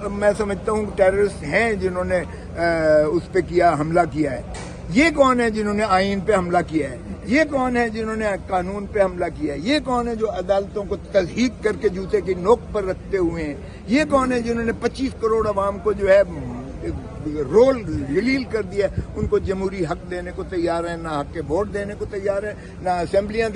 تو میں سمجھتا ہوں ٹیررسٹ ہیں جنہوں نے اس پہ حملہ کیا ہے. یہ کون ہے جنہوں نے آئین پہ حملہ کیا ہے؟ یہ کون ہے جنہوں نے قانون پہ حملہ کیا ہے؟ یہ کون ہے جو عدالتوں کو تضحیک کر کے جوتے کی نوک پر رکھتے ہوئے ہیں؟ یہ کون ہے جنہوں نے 25 کروڑ عوام کو جو ہے رول ذلیل کر دیا؟ ان کو جمہوری حق دینے کو تیار ہیں، نہ حق کے ووٹ دینے کو تیار ہیں، نہ اسمبلیاں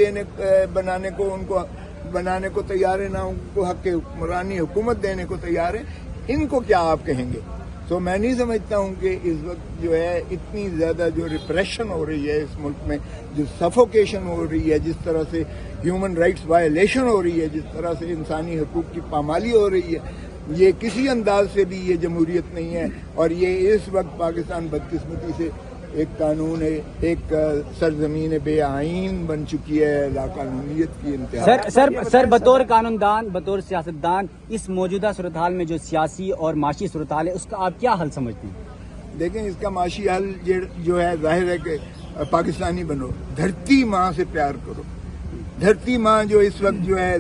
بنانے کو تیار ہیں، نہ ان کو حق حکمرانی حکومت دینے کو تیار ہیں. ان کو کیا آپ کہیں گے؟ تو میں نہیں سمجھتا ہوں کہ اس وقت جو ہے اتنی زیادہ جو ریپریشن ہو رہی ہے اس ملک میں، جو سفوکیشن ہو رہی ہے، جس طرح سے ہیومن رائٹس وائلیشن ہو رہی ہے، جس طرح سے انسانی حقوق کی پامالی ہو رہی ہے، یہ کسی انداز سے بھی یہ جمہوریت نہیں ہے. اور یہ اس وقت پاکستان بدقسمتی سے ایک قانون ہے، ایک سرزمین بے آئین بن چکی ہے، لاقانونیت کی انتہا. سر بطور قانون دان، بطور سیاستدان، اس موجودہ صورتحال میں جو سیاسی اور معاشی صورتحال ہے اس کا آپ کیا حل سمجھتے ہیں؟ دیکھیں، اس کا معاشی حل جو ہے ظاہر ہے کہ پاکستانی بنو، دھرتی ماں سے پیار کرو. دھرتی ماں جو اس وقت جو ہے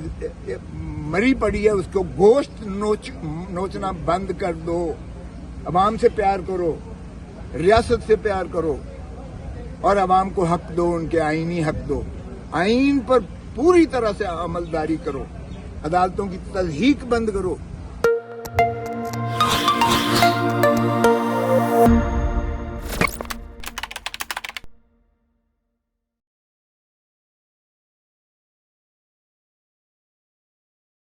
مری پڑی ہے، اس کو گوشت نوچنا بند کر دو. عوام سے پیار کرو، ریاست سے پیار کرو، اور عوام کو حق دو، ان کے آئینی حق دو. آئین پر پوری طرح سے عملداری کرو، عدالتوں کی تضحیک بند کرو.